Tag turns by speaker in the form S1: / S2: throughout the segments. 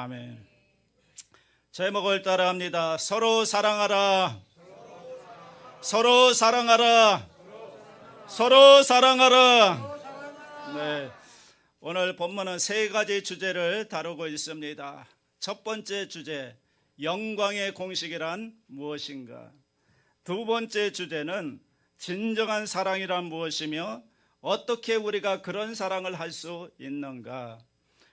S1: 아멘. 제목을 따라합니다. 서로 사랑하라. 서로 사랑하라. 서로 사랑하라. 네. 오늘 본문은 세 가지 주제를 다루고 있습니다. 첫 번째 주제, 영광의 공식이란 무엇인가? 두 번째 주제는 진정한 사랑이란 무엇이며 어떻게 우리가 그런 사랑을 할 수 있는가?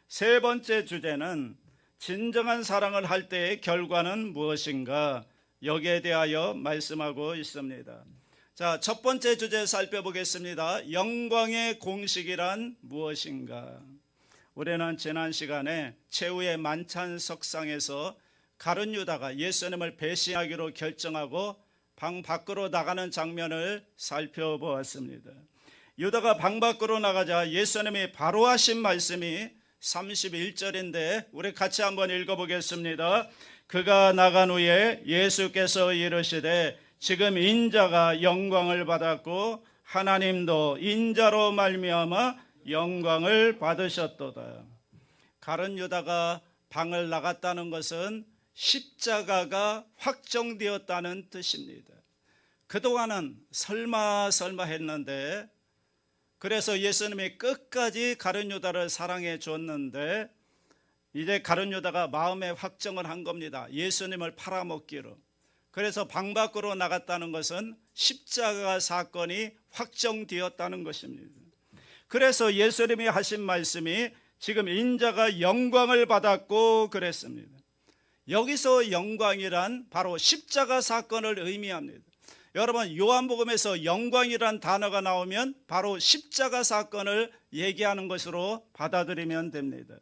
S1: 세 번째 주제는 진정한 사랑을 할 때의 결과는 무엇인가? 여기에 대하여 말씀하고 있습니다. 자, 첫 번째 주제 살펴보겠습니다. 영광의 공식이란 무엇인가? 우리는 지난 시간에 최후의 만찬 석상에서 가룟 유다가 예수님을 배신하기로 결정하고 방 밖으로 나가는 장면을 살펴보았습니다. 유다가 방 밖으로 나가자 예수님이 바로 하신 말씀이 31절인데 우리 같이 한번 읽어보겠습니다. 그가 나간 후에 예수께서 이르시되 지금 인자가 영광을 받았고 하나님도 인자로 말미암아 영광을 받으셨도다. 가룟 유다가 방을 나갔다는 것은 십자가가 확정되었다는 뜻입니다. 그동안은 설마 했는데, 그래서 예수님이 끝까지 가룟 유다를 사랑해 줬는데 이제 가룟 유다가 마음에 확정을 한 겁니다. 예수님을 팔아먹기로. 그래서 방 밖으로 나갔다는 것은 십자가 사건이 확정되었다는 것입니다. 그래서 예수님이 하신 말씀이 지금 인자가 영광을 받았고 그랬습니다. 여기서 영광이란 바로 십자가 사건을 의미합니다. 여러분, 요한복음에서 영광이란 단어가 나오면 바로 십자가 사건을 얘기하는 것으로 받아들이면 됩니다.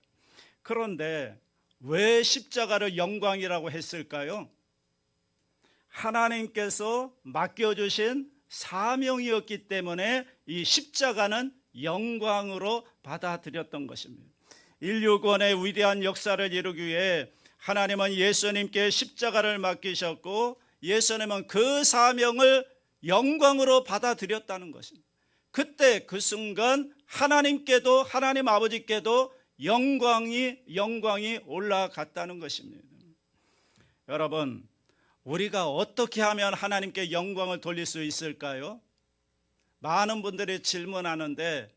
S1: 그런데 왜 십자가를 영광이라고 했을까요? 하나님께서 맡겨주신 사명이었기 때문에 이 십자가는 영광으로 받아들였던 것입니다. 인류 구원의 위대한 역사를 이루기 위해 하나님은 예수님께 십자가를 맡기셨고 예수님은 그 사명을 영광으로 받아들였다는 것입니다. 그때 그 순간 하나님께도, 하나님 아버지께도 영광이 올라갔다는 것입니다. 여러분, 우리가 어떻게 하면 하나님께 영광을 돌릴 수 있을까요? 많은 분들이 질문하는데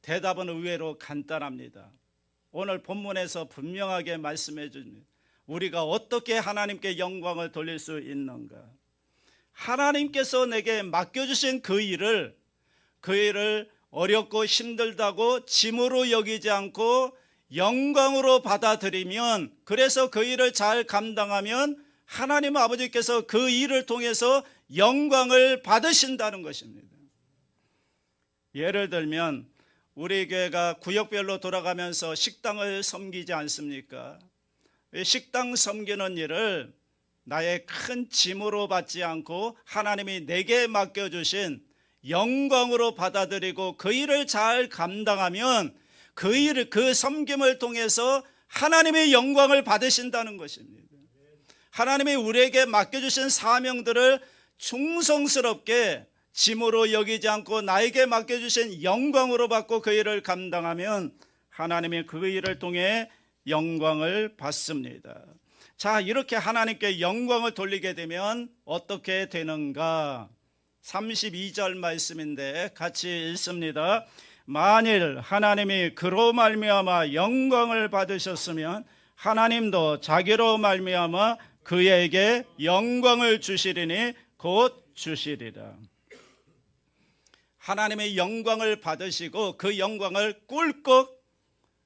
S1: 대답은 의외로 간단합니다. 오늘 본문에서 분명하게 말씀해 줍니다. 우리가 어떻게 하나님께 영광을 돌릴 수 있는가? 하나님께서 내게 맡겨주신 그 일을 어렵고 힘들다고 짐으로 여기지 않고 영광으로 받아들이면, 그래서 그 일을 잘 감당하면 하나님 아버지께서 그 일을 통해서 영광을 받으신다는 것입니다. 예를 들면 우리 교회가 구역별로 돌아가면서 식당을 섬기지 않습니까? 식당 섬기는 일을 나의 큰 짐으로 받지 않고 하나님이 내게 맡겨주신 영광으로 받아들이고 그 일을 잘 감당하면 그 섬김을 통해서 하나님의 영광을 받으신다는 것입니다. 하나님이 우리에게 맡겨주신 사명들을 충성스럽게 짐으로 여기지 않고 나에게 맡겨주신 영광으로 받고 그 일을 감당하면 하나님이 그 일을 통해 영광을 받습니다. 자, 이렇게 하나님께 영광을 돌리게 되면 어떻게 되는가? 32절 말씀인데 같이 읽습니다. 만일 하나님이 그로 말미암아 영광을 받으셨으면 하나님도 자기로 말미암아 그에게 영광을 주시리니 곧 주시리라. 하나님의 영광을 받으시고 그 영광을 꿀꺽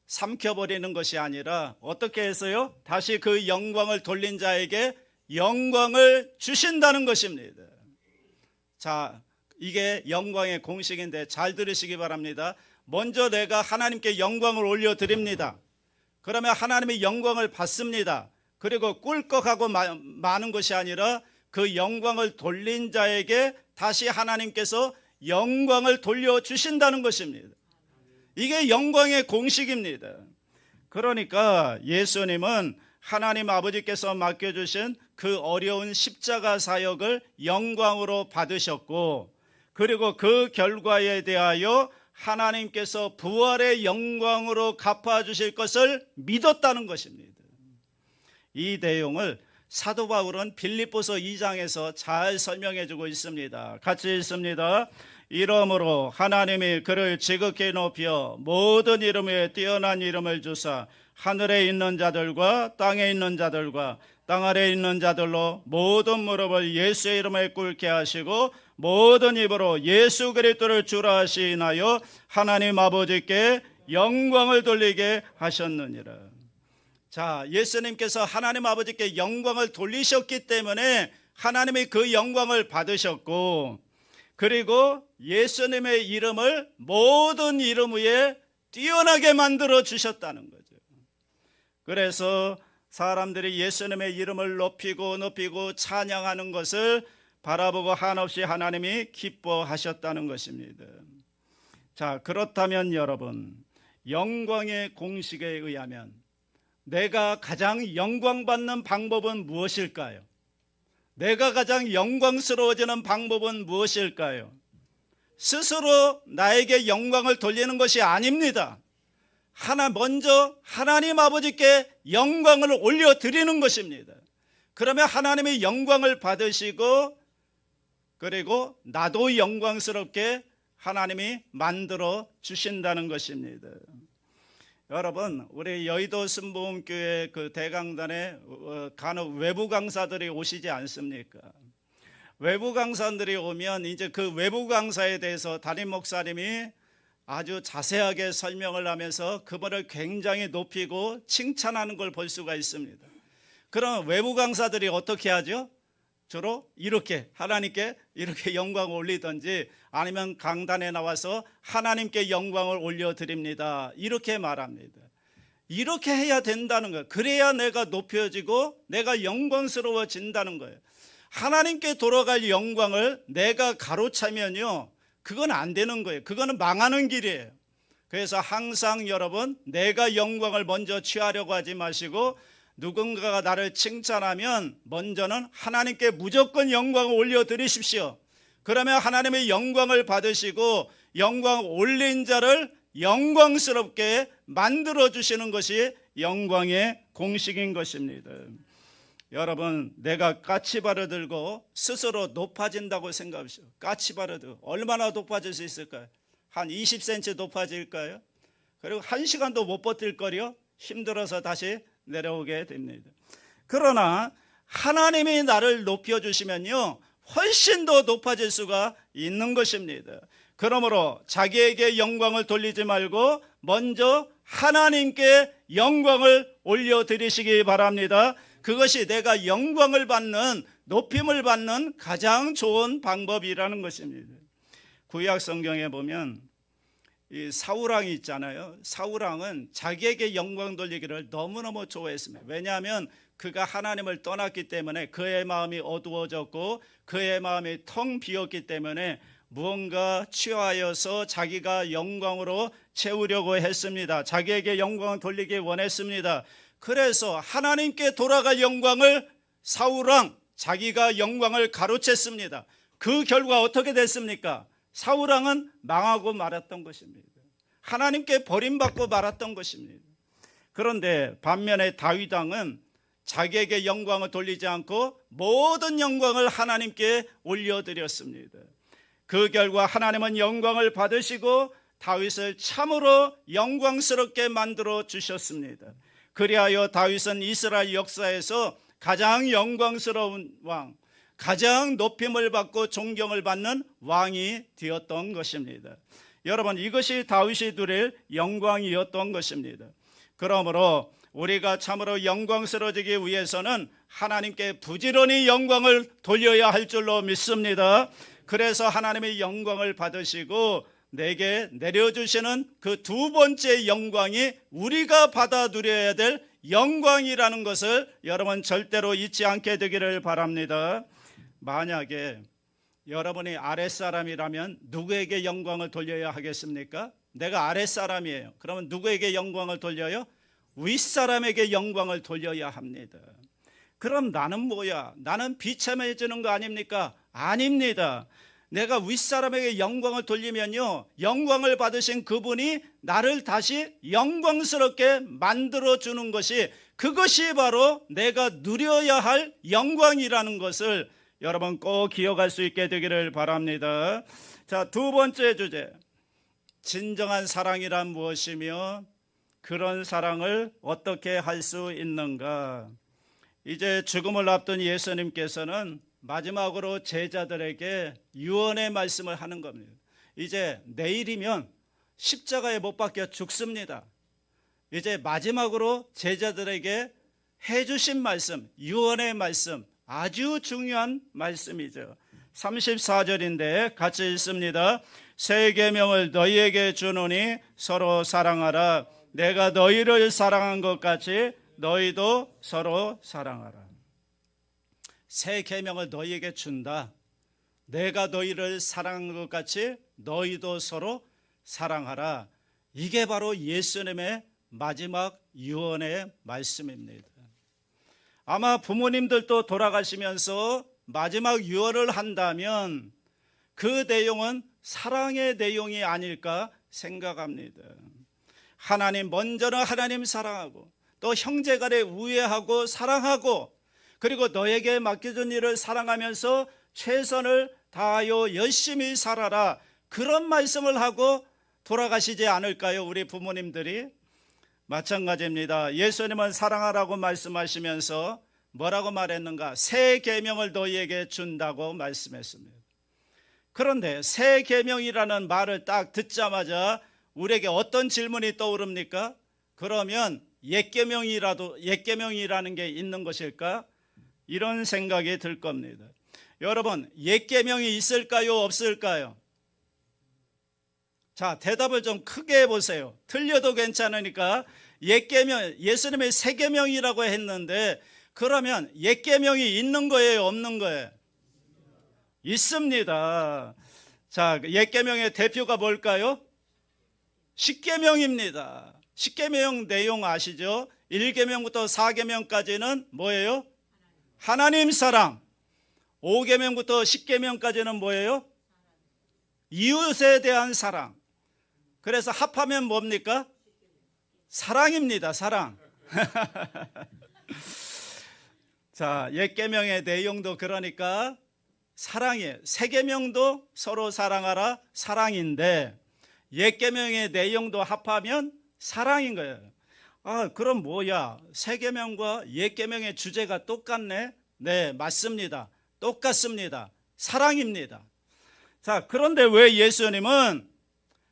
S1: 삼켜버리는 것이 아니라 어떻게 해서요? 다시 그 영광을 돌린 자에게 영광을 주신다는 것입니다. 자, 이게 영광의 공식인데 잘 들으시기 바랍니다. 먼저 내가 하나님께 영광을 올려드립니다. 그러면 하나님의 영광을 받습니다. 그리고 꿀꺽하고 마는 것이 아니라 그 영광을 돌린 자에게 다시 하나님께서 영광을 돌려주신다는 것입니다. 이게 영광의 공식입니다. 그러니까 예수님은 하나님 아버지께서 맡겨주신 그 어려운 십자가 사역을 영광으로 받으셨고, 그리고 그 결과에 대하여 하나님께서 부활의 영광으로 갚아주실 것을 믿었다는 것입니다. 이 내용을 사도 바울은 빌립보서 2장에서 잘 설명해 주고 있습니다. 같이 읽습니다. 이러므로 하나님이 그를 지극히 높여 모든 이름 위에 뛰어난 이름을 주사 하늘에 있는 자들과 땅에 있는 자들과 땅 아래에 있는 자들로 모든 무릎을 예수의 이름에 꿇게 하시고 모든 입으로 예수 그리스도를 주라 하시나요 하나님 아버지께 영광을 돌리게 하셨느니라. 자, 예수님께서 하나님 아버지께 영광을 돌리셨기 때문에 하나님이 그 영광을 받으셨고, 그리고 예수님의 이름을 모든 이름 위에 뛰어나게 만들어 주셨다는 거죠. 그래서 사람들이 예수님의 이름을 높이고 찬양하는 것을 바라보고 한없이 하나님이 기뻐하셨다는 것입니다. 자, 그렇다면 여러분, 영광의 공식에 의하면 내가 가장 영광받는 방법은 무엇일까요? 내가 가장 영광스러워지는 방법은 무엇일까요? 스스로 나에게 영광을 돌리는 것이 아닙니다. 먼저 하나님 아버지께 영광을 올려드리는 것입니다. 그러면 하나님이 영광을 받으시고, 그리고 나도 영광스럽게 하나님이 만들어 주신다는 것입니다. 여러분, 우리 여의도 순복음교회 그 대강단에 간혹 외부 강사들이 오시지 않습니까? 외부 강사들이 오면 이제 그 외부 강사에 대해서 담임 목사님이 아주 자세하게 설명을 하면서 그분을 굉장히 높이고 칭찬하는 걸 볼 수가 있습니다. 그럼 외부 강사들이 어떻게 하죠? 주로 이렇게 하나님께 이렇게 영광을 올리든지 아니면 강단에 나와서 하나님께 영광을 올려드립니다, 이렇게 말합니다. 이렇게 해야 된다는 거예요. 그래야 내가 높여지고 내가 영광스러워진다는 거예요. 하나님께 돌아갈 영광을 내가 가로차면요, 그건 안 되는 거예요. 그거는 망하는 길이에요. 그래서 항상 여러분, 내가 영광을 먼저 취하려고 하지 마시고 누군가가 나를 칭찬하면 먼저는 하나님께 무조건 영광을 올려드리십시오. 그러면 하나님의 영광을 받으시고 영광 올린 자를 영광스럽게 만들어주시는 것이 영광의 공식인 것입니다. 여러분, 내가 까치발을 들고 스스로 높아진다고 생각하십시오. 까치발을 들고 얼마나 높아질 수 있을까요? 한 20cm 높아질까요? 그리고 1시간도 못 버틸 거리요? 힘들어서 다시 내려오게 됩니다. 그러나 하나님이 나를 높여주시면요, 훨씬 더 높아질 수가 있는 것입니다. 그러므로 자기에게 영광을 돌리지 말고 먼저 하나님께 영광을 올려드리시기 바랍니다. 그것이 내가 영광을 받는, 높임을 받는 가장 좋은 방법이라는 것입니다. 구약 성경에 보면 이 사울왕이 있잖아요. 사울왕은 자기에게 영광 돌리기를 너무너무 좋아했습니다. 왜냐하면 그가 하나님을 떠났기 때문에 그의 마음이 어두워졌고 그의 마음이 텅 비었기 때문에 무언가 취하여서 자기가 영광으로 채우려고 했습니다. 자기에게 영광을 돌리기 원했습니다. 그래서 하나님께 돌아갈 영광을 사울왕, 자기가 영광을 가로챘습니다. 그 결과 어떻게 됐습니까? 사울왕은 망하고 말았던 것입니다. 하나님께 버림받고 말았던 것입니다. 그런데 반면에 다윗왕은 자기에게 영광을 돌리지 않고 모든 영광을 하나님께 올려드렸습니다. 그 결과 하나님은 영광을 받으시고 다윗을 참으로 영광스럽게 만들어 주셨습니다. 그리하여 다윗은 이스라엘 역사에서 가장 영광스러운 왕, 가장 높임을 받고 존경을 받는 왕이 되었던 것입니다. 여러분, 이것이 다윗이 누릴 영광이었던 것입니다. 그러므로 우리가 참으로 영광스러워지기 위해서는 하나님께 부지런히 영광을 돌려야 할 줄로 믿습니다. 그래서 하나님의 영광을 받으시고 내게 내려주시는 그 두 번째 영광이 우리가 받아 누려야 될 영광이라는 것을 여러분 절대로 잊지 않게 되기를 바랍니다. 만약에 여러분이 아랫사람이라면 누구에게 영광을 돌려야 하겠습니까? 내가 아랫사람이에요. 그러면 누구에게 영광을 돌려요? 윗사람에게 영광을 돌려야 합니다. 그럼 나는 뭐야? 나는 비참해지는 거 아닙니까? 아닙니다. 내가 윗사람에게 영광을 돌리면요, 영광을 받으신 그분이 나를 다시 영광스럽게 만들어주는 것이, 그것이 바로 내가 누려야 할 영광이라는 것을 여러분 꼭 기억할 수 있게 되기를 바랍니다. 자, 두 번째 주제, 진정한 사랑이란 무엇이며 그런 사랑을 어떻게 할 수 있는가. 이제 죽음을 앞둔 예수님께서는 마지막으로 제자들에게 유언의 말씀을 하는 겁니다. 이제 내일이면 십자가에 못 박혀 죽습니다. 이제 마지막으로 제자들에게 해주신 말씀, 유언의 말씀, 아주 중요한 말씀이죠. 34절인데 같이 읽습니다. 새 계명을 너희에게 주노니 서로 사랑하라. 내가 너희를 사랑한 것 같이 너희도 서로 사랑하라. 새 계명을 너희에게 준다. 내가 너희를 사랑한 것 같이 너희도 서로 사랑하라. 이게 바로 예수님의 마지막 유언의 말씀입니다. 아마 부모님들도 돌아가시면서 마지막 유언을 한다면 그 내용은 사랑의 내용이 아닐까 생각합니다. 하나님, 먼저는 하나님 사랑하고 또 형제간에 우애하고 사랑하고, 그리고 너에게 맡겨준 일을 사랑하면서 최선을 다하여 열심히 살아라. 그런 말씀을 하고 돌아가시지 않을까요? 우리 부모님들이. 마찬가지입니다. 예수님은 사랑하라고 말씀하시면서 뭐라고 말했는가? 새 계명을 너희에게 준다고 말씀했습니다. 그런데 새 계명이라는 말을 딱 듣자마자 우리에게 어떤 질문이 떠오릅니까? 그러면 옛 계명이라는 게 있는 것일까? 이런 생각이 들 겁니다. 여러분, 옛 계명이 있을까요? 없을까요? 자, 대답을 좀 크게 해보세요. 틀려도 괜찮으니까. 옛 계명, 예수님의 새 계명이라고 했는데, 그러면 옛 계명이 있는 거예요, 없는 거예요? 있습니다. 자, 옛 계명의 대표가 뭘까요? 십계명입니다. 십계명 내용 아시죠? 1계명부터 4계명까지는 뭐예요? 하나님 사랑. 5계명부터 10계명까지는 뭐예요? 이웃에 대한 사랑. 그래서 합하면 뭡니까? 사랑입니다. 사랑. 자, 옛 계명의 내용도 그러니까 사랑이에요. 새 계명도 서로 사랑하라, 사랑인데 옛 계명의 내용도 합하면 사랑인 거예요. 아, 그럼 뭐야? 새 계명과 옛 계명의 주제가 똑같네? 네, 맞습니다. 똑같습니다. 사랑입니다. 자, 그런데 왜 예수님은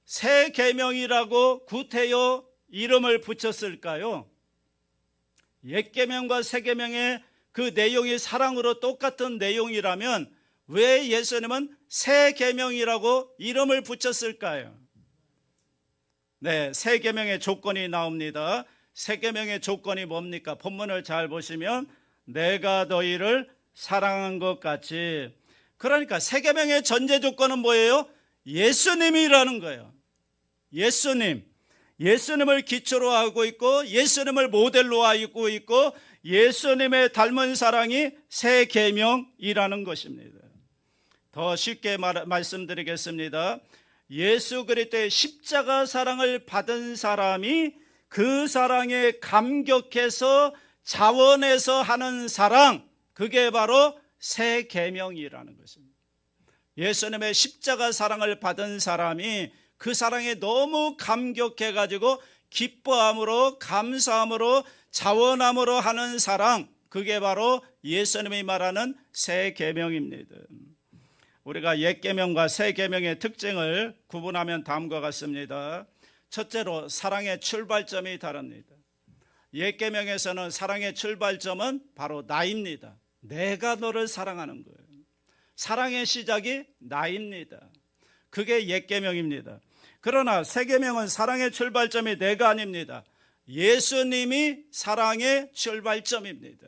S1: 새 계명이라고 구태여 이름을 붙였을까요? 옛 계명과 새 계명의 그 내용이 사랑으로 똑같은 내용이라면 왜 예수님은 새 계명이라고 이름을 붙였을까요? 네, 새 계명의 조건이 나옵니다. 새 계명의 조건이 뭡니까? 본문을 잘 보시면 내가 너희를 사랑한 것 같이. 그러니까 새 계명의 전제 조건은 뭐예요? 예수님이라는 거예요. 예수님을 기초로 하고 있고 예수님을 모델로 하고 있고 예수님의 닮은 사랑이 새 계명이라는 것입니다. 더 쉽게 말씀드리겠습니다. 예수 그리스도의 십자가 사랑을 받은 사람이 그 사랑에 감격해서 자원해서 하는 사랑, 그게 바로 새 계명이라는 것입니다. 예수님의 십자가 사랑을 받은 사람이 그 사랑에 너무 감격해가지고 기뻐함으로 감사함으로 자원함으로 하는 사랑, 그게 바로 예수님이 말하는 새 계명입니다. 우리가 옛 계명과 새 계명의 특징을 구분하면 다음과 같습니다. 첫째로 사랑의 출발점이 다릅니다. 옛 계명에서는 사랑의 출발점은 바로 나입니다. 내가 너를 사랑하는 거예요. 사랑의 시작이 나입니다. 그게 옛 계명입니다. 그러나 새 계명은 사랑의 출발점이 내가 아닙니다. 예수님이 사랑의 출발점입니다.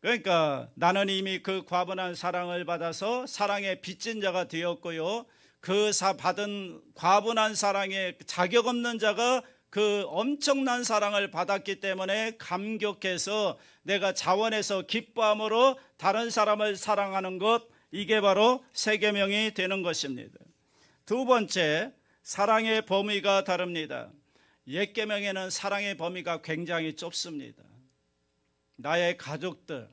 S1: 그러니까 나는 이미 그 과분한 사랑을 받아서 사랑의 빚진 자가 되었고요, 그 받은 과분한 사랑에 자격 없는 자가 그 엄청난 사랑을 받았기 때문에 감격해서 내가 자원해서 기뻐함으로 다른 사람을 사랑하는 것, 이게 바로 새 계명이 되는 것입니다. 두 번째, 사랑의 범위가 다릅니다. 옛 계명에는 사랑의 범위가 굉장히 좁습니다. 나의 가족들,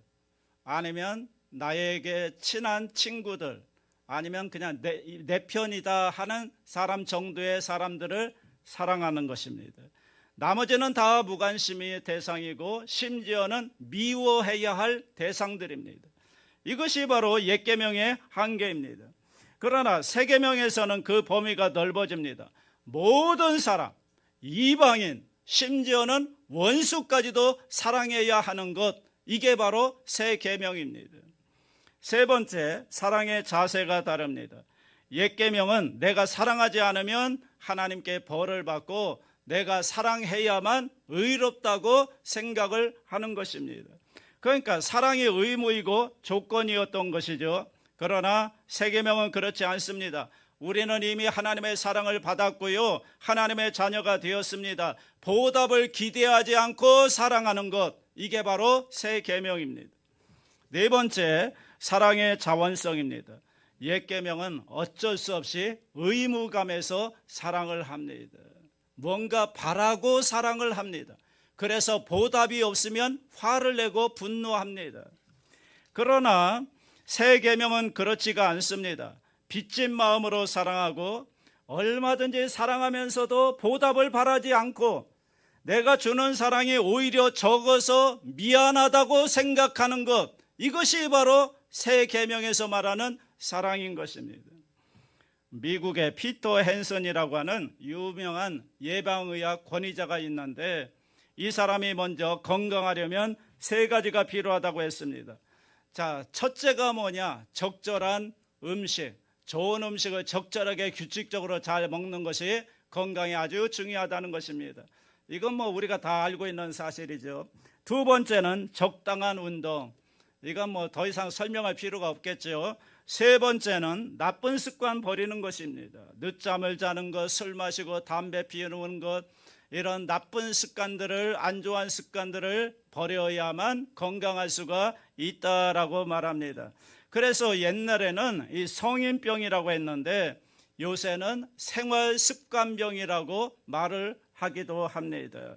S1: 아니면 나에게 친한 친구들, 아니면 그냥 내 편이다 하는 사람 정도의 사람들을 사랑하는 것입니다. 나머지는 다 무관심의 대상이고 심지어는 미워해야 할 대상들입니다. 이것이 바로 옛 계명의 한계입니다. 그러나 새 계명에서는 그 범위가 넓어집니다. 모든 사람, 이방인, 심지어는 원수까지도 사랑해야 하는 것, 이게 바로 새 계명입니다. 세 번째, 사랑의 자세가 다릅니다. 옛 계명은 내가 사랑하지 않으면 하나님께 벌을 받고 내가 사랑해야만 의롭다고 생각을 하는 것입니다. 그러니까 사랑이 의무이고 조건이었던 것이죠. 그러나 새 계명은 그렇지 않습니다. 우리는 이미 하나님의 사랑을 받았고요, 하나님의 자녀가 되었습니다. 보답을 기대하지 않고 사랑하는 것, 이게 바로 새 계명입니다. 네 번째, 사랑의 자원성입니다. 옛 계명은 어쩔 수 없이 의무감에서 사랑을 합니다. 뭔가 바라고 사랑을 합니다. 그래서 보답이 없으면 화를 내고 분노합니다. 그러나 새 계명은 그렇지가 않습니다. 빚진 마음으로 사랑하고 얼마든지 사랑하면서도 보답을 바라지 않고 내가 주는 사랑이 오히려 적어서 미안하다고 생각하는 것, 이것이 바로 새 계명에서 말하는 사랑인 것입니다. 미국의 피터 헨슨이라고 하는 유명한 예방의학 권위자가 있는데 이 사람이 먼저 건강하려면 세 가지가 필요하다고 했습니다. 자, 첫째가 뭐냐? 적절한 음식, 좋은 음식을 적절하게 규칙적으로 잘 먹는 것이 건강에 아주 중요하다는 것입니다. 이건 뭐 우리가 다 알고 있는 사실이죠. 두 번째는 적당한 운동. 이건 뭐 더 이상 설명할 필요가 없겠죠. 세 번째는 나쁜 습관 버리는 것입니다. 늦잠을 자는 것, 술 마시고 담배 피우는 것, 이런 나쁜 습관들을, 안 좋은 습관들을 버려야만 건강할 수가 있다라고 말합니다. 그래서 옛날에는 이 성인병이라고 했는데 요새는 생활습관병이라고 말을 하기도 합니다.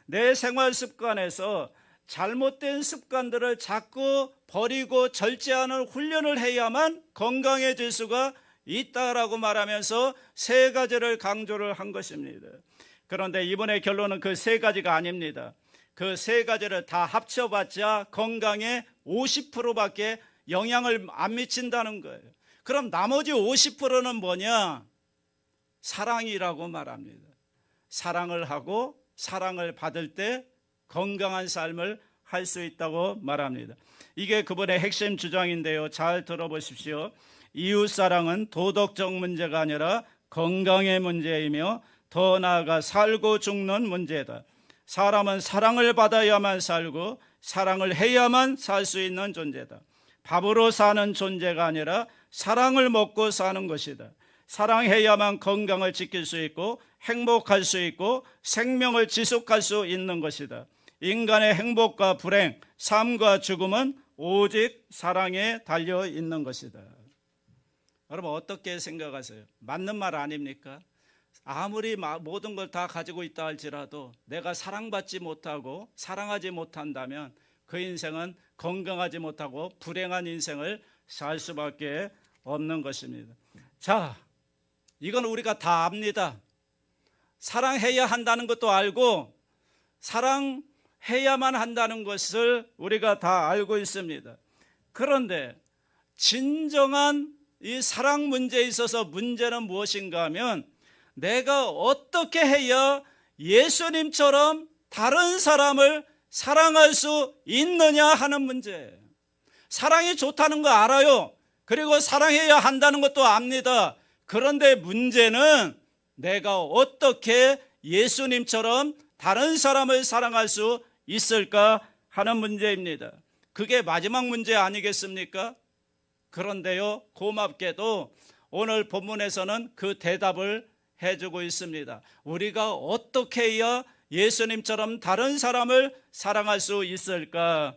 S1: 내 생활 습관에서 잘못된 습관들을 자꾸 버리고 절제하는 훈련을 해야만 건강해질 수가 있다라고 말하면서 세 가지를 강조를 한 것입니다. 그런데 이번에 결론은 그 세 가지가 아닙니다. 그 세 가지를 다 합쳐봤자 건강에 50%밖에 영향을 안 미친다는 거예요. 그럼 나머지 50%는 뭐냐? 사랑이라고 말합니다. 사랑을 하고 사랑을 받을 때 건강한 삶을 할 수 있다고 말합니다. 이게 그분의 핵심 주장인데요. 잘 들어보십시오. 이웃사랑은 도덕적 문제가 아니라 건강의 문제이며 더 나아가 살고 죽는 문제다. 사람은 사랑을 받아야만 살고 사랑을 해야만 살 수 있는 존재다. 밥으로 사는 존재가 아니라 사랑을 먹고 사는 것이다. 사랑해야만 건강을 지킬 수 있고 행복할 수 있고 생명을 지속할 수 있는 것이다. 인간의 행복과 불행, 삶과 죽음은 오직 사랑에 달려 있는 것이다. 여러분 어떻게 생각하세요? 맞는 말 아닙니까? 아무리 모든 걸 다 가지고 있다 할지라도 내가 사랑받지 못하고 사랑하지 못한다면 그 인생은 건강하지 못하고 불행한 인생을 살 수밖에 없는 것입니다. 자, 이건 우리가 다 압니다. 사랑해야 한다는 것도 알고 사랑해야만 한다는 것을 우리가 다 알고 있습니다. 그런데 진정한 이 사랑 문제에 있어서 문제는 무엇인가 하면 내가 어떻게 해야 예수님처럼 다른 사람을 사랑할 수 있느냐 하는 문제예요. 사랑이 좋다는 거 알아요. 그리고 사랑해야 한다는 것도 압니다. 그런데 문제는 내가 어떻게 예수님처럼 다른 사람을 사랑할 수 있을까 하는 문제입니다. 그게 마지막 문제 아니겠습니까? 그런데요, 고맙게도 오늘 본문에서는 그 대답을 해주고 있습니다. 우리가 어떻게 해야 예수님처럼 다른 사람을 사랑할 수 있을까?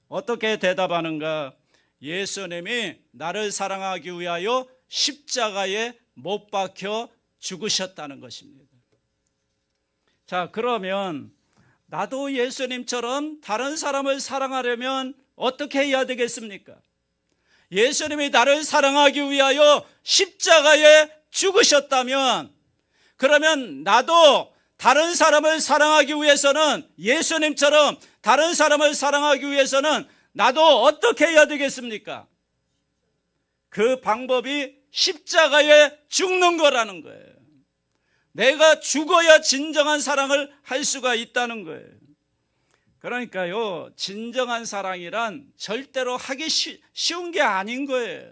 S1: 어떻게 대답하는가? 예수님이 나를 사랑하기 위하여 십자가에 못 박혀 죽으셨다는 것입니다. 자, 그러면 나도 예수님처럼 다른 사람을 사랑하려면 어떻게 해야 되겠습니까? 예수님이 나를 사랑하기 위하여 십자가에 죽으셨다면, 그러면 나도 다른 사람을 사랑하기 위해서는, 예수님처럼 다른 사람을 사랑하기 위해서는 나도 어떻게 해야 되겠습니까? 그 방법이 십자가에 죽는 거라는 거예요. 내가 죽어야 진정한 사랑을 할 수가 있다는 거예요. 그러니까요, 진정한 사랑이란 절대로 하기 쉬운 게 아닌 거예요.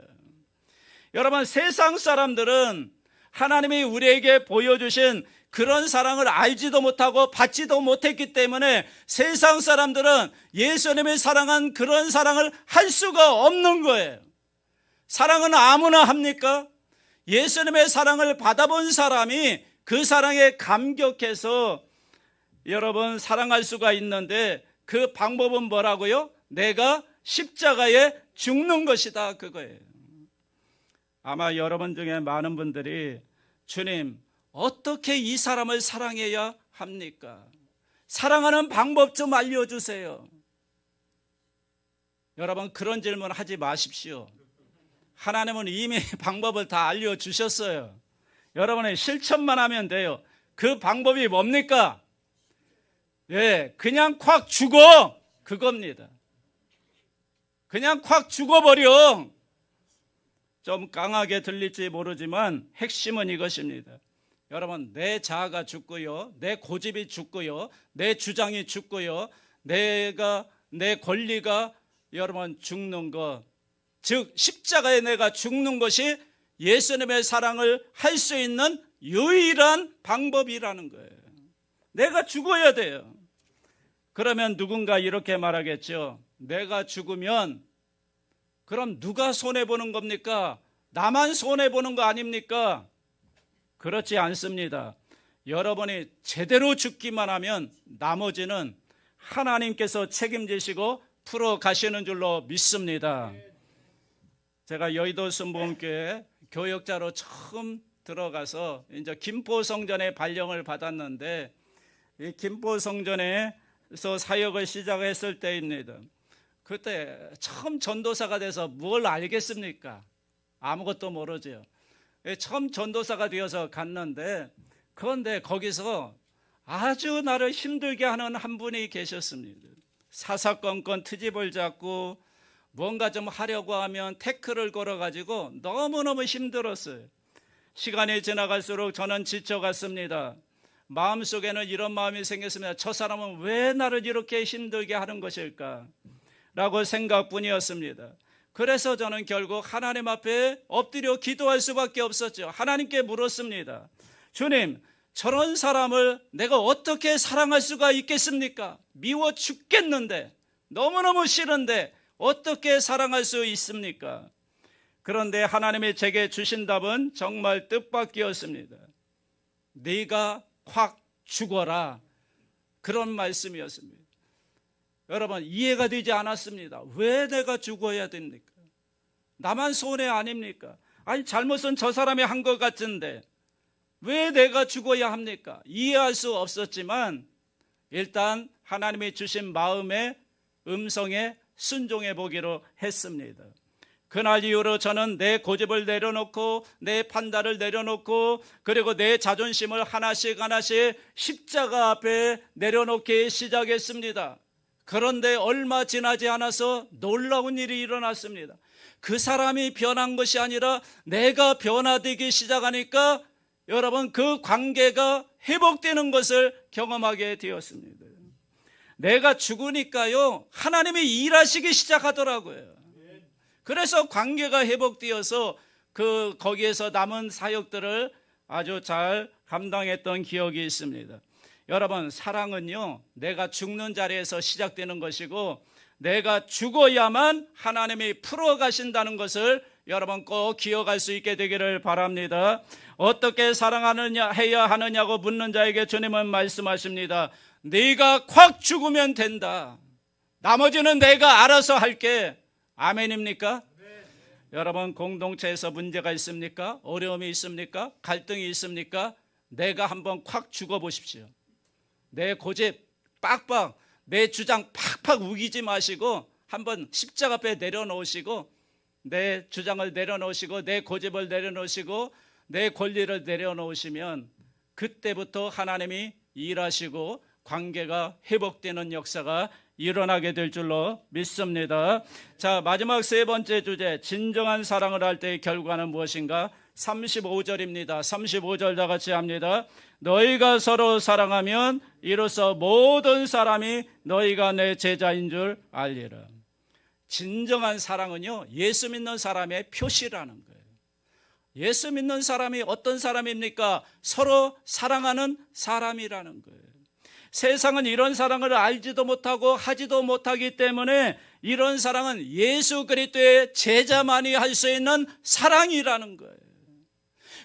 S1: 여러분, 세상 사람들은 하나님이 우리에게 보여주신 그런 사랑을 알지도 못하고 받지도 못했기 때문에 세상 사람들은 예수님이 사랑한 그런 사랑을 할 수가 없는 거예요. 사랑은 아무나 합니까? 예수님의 사랑을 받아본 사람이 그 사랑에 감격해서 여러분 사랑할 수가 있는데, 그 방법은 뭐라고요? 내가 십자가에 죽는 것이다, 그거예요. 아마 여러분 중에 많은 분들이 주님, 어떻게 이 사람을 사랑해야 합니까? 사랑하는 방법 좀 알려주세요. 여러분, 그런 질문 하지 마십시오. 하나님은 이미 방법을 다 알려주셨어요. 여러분의 실천만 하면 돼요. 그 방법이 뭡니까? 예, 그냥 콱 죽어, 그겁니다. 그냥 콱 죽어버려. 좀 강하게 들릴지 모르지만 핵심은 이것입니다. 여러분, 내 자아가 죽고요, 내 고집이 죽고요, 내 주장이 죽고요, 내 권리가 여러분 죽는 것, 즉 십자가에 내가 죽는 것이 예수님의 사랑을 할 수 있는 유일한 방법이라는 거예요. 내가 죽어야 돼요. 그러면 누군가 이렇게 말하겠죠. 내가 죽으면 그럼 누가 손해보는 겁니까? 나만 손해보는 거 아닙니까? 그렇지 않습니다. 여러분이 제대로 죽기만 하면 나머지는 하나님께서 책임지시고 풀어가시는 줄로 믿습니다. 제가 여의도 순복음교회 교역자로 처음 들어가서 이제 김포성전에 발령을 받았는데, 이 김포성전에서 사역을 시작했을 때입니다. 그때 처음 전도사가 돼서 뭘 알겠습니까? 아무것도 모르죠. 처음 전도사가 되어서 갔는데, 그런데 거기서 아주 나를 힘들게 하는 한 분이 계셨습니다. 사사건건 트집을 잡고 뭔가 좀 하려고 하면 태클을 걸어가지고 너무너무 힘들었어요. 시간이 지나갈수록 저는 지쳐갔습니다. 마음속에는 이런 마음이 생겼습니다. 저 사람은 왜 나를 이렇게 힘들게 하는 것일까? 라고 생각뿐이었습니다. 그래서 저는 결국 하나님 앞에 엎드려 기도할 수밖에 없었죠. 하나님께 물었습니다. 주님, 저런 사람을 내가 어떻게 사랑할 수가 있겠습니까? 미워 죽겠는데, 너무너무 싫은데 어떻게 사랑할 수 있습니까? 그런데 하나님이 제게 주신 답은 정말 뜻밖이었습니다. 네가 확 죽어라, 그런 말씀이었습니다. 여러분, 이해가 되지 않았습니다. 왜 내가 죽어야 됩니까? 나만 손해 아닙니까? 아니, 잘못은 저 사람이 한 것 같은데 왜 내가 죽어야 합니까? 이해할 수 없었지만 일단 하나님이 주신 마음의 음성에 순종해 보기로 했습니다. 그날 이후로 저는 내 고집을 내려놓고 내 판단을 내려놓고 그리고 내 자존심을 하나씩 십자가 앞에 내려놓기 시작했습니다. 그런데 얼마 지나지 않아서 놀라운 일이 일어났습니다. 그 사람이 변한 것이 아니라 내가 변화되기 시작하니까 여러분, 그 관계가 회복되는 것을 경험하게 되었습니다. 내가 죽으니까요, 하나님이 일하시기 시작하더라고요. 그래서 관계가 회복되어서 거기에서 남은 사역들을 아주 잘 감당했던 기억이 있습니다. 여러분, 사랑은요, 내가 죽는 자리에서 시작되는 것이고 내가 죽어야만 하나님이 풀어가신다는 것을 여러분 꼭 기억할 수 있게 되기를 바랍니다. 어떻게 해야 하느냐고 묻는 자에게 주님은 말씀하십니다. 네가 콱 죽으면 된다. 나머지는 내가 알아서 할게. 아멘입니까? 여러분, 공동체에서 문제가 있습니까? 어려움이 있습니까? 갈등이 있습니까? 내가 한번 콱 죽어보십시오. 내 고집 빡빡, 내 주장 팍팍 우기지 마시고 한번 십자가 앞에 내려놓으시고, 내 주장을 내려놓으시고, 내 고집을 내려놓으시고, 내 권리를 내려놓으시면 그때부터 하나님이 일하시고 관계가 회복되는 역사가 일어나게 될 줄로 믿습니다. 자, 마지막 세 번째 주제, 진정한 사랑을 할 때의 결과는 무엇인가? 35절입니다. 35절 다 같이 합니다. 너희가 서로 사랑하면 이로써 모든 사람이 너희가 내 제자인 줄 알리라. 진정한 사랑은요, 예수 믿는 사람의 표시라는 거예요. 예수 믿는 사람이 어떤 사람입니까? 서로 사랑하는 사람이라는 거예요. 세상은 이런 사랑을 알지도 못하고 하지도 못하기 때문에 이런 사랑은 예수 그리스도의 제자만이 할 수 있는 사랑이라는 거예요.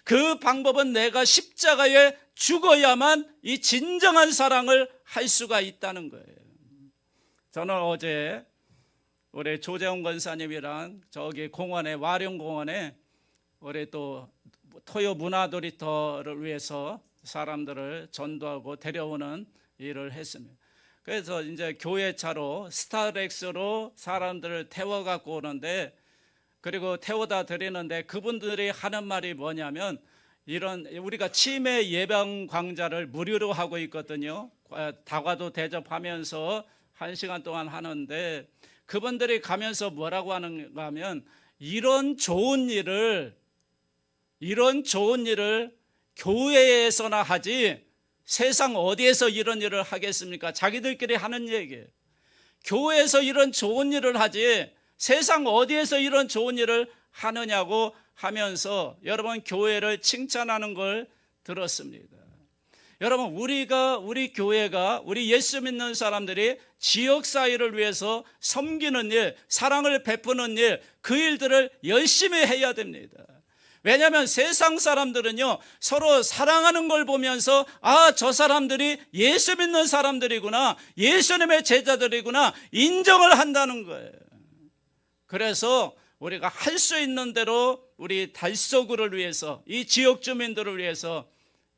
S1: 그 방법은 내가 십자가에 죽어야만 이 진정한 사랑을 할 수가 있다는 거예요. 저는 어제 우리 조재훈 권사님이랑 저기 공원에, 와룡공원에 우리 또 토요 문화도리터를 위해서 사람들을 전도하고 데려오는 일을 했습니다. 그래서 이제 교회차로 스타렉스로 사람들을 태워갖고 오는데, 그리고 태워다 드리는데 그분들이 하는 말이 뭐냐면, 이런 우리가 치매 예방 광자를 무료로 하고 있거든요. 다과도 대접하면서 1시간 동안 하는데, 그분들이 가면서 뭐라고 하는가 하면, 이런 좋은 일을 교회에서나 하지 세상 어디에서 이런 일을 하겠습니까? 자기들끼리 하는 얘기예요. 교회에서 이런 좋은 일을 하지 세상 어디에서 이런 좋은 일을 하느냐고 하면서 여러분, 교회를 칭찬하는 걸 들었습니다. 여러분, 우리 교회가, 우리 예수 믿는 사람들이 지역사회를 위해서 섬기는 일, 사랑을 베푸는 일, 그 일들을 열심히 해야 됩니다. 왜냐하면 세상 사람들은요, 서로 사랑하는 걸 보면서 저 사람들이 예수 믿는 사람들이구나, 예수님의 제자들이구나 인정을 한다는 거예요. 그래서 우리가 할 수 있는 대로 우리 달서구를 위해서, 이 지역 주민들을 위해서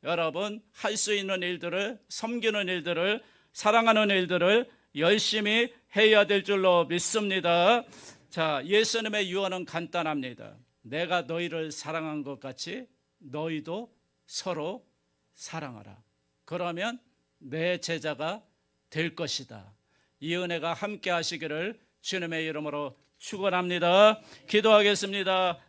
S1: 여러분, 할 수 있는 일들을, 섬기는 일들을, 사랑하는 일들을 열심히 해야 될 줄로 믿습니다. 자, 예수님의 유언은 간단합니다. 내가 너희를 사랑한 것 같이 너희도 서로 사랑하라. 그러면 내 제자가 될 것이다. 이 은혜가 함께 하시기를 주님의 이름으로 축원합니다. 기도하겠습니다.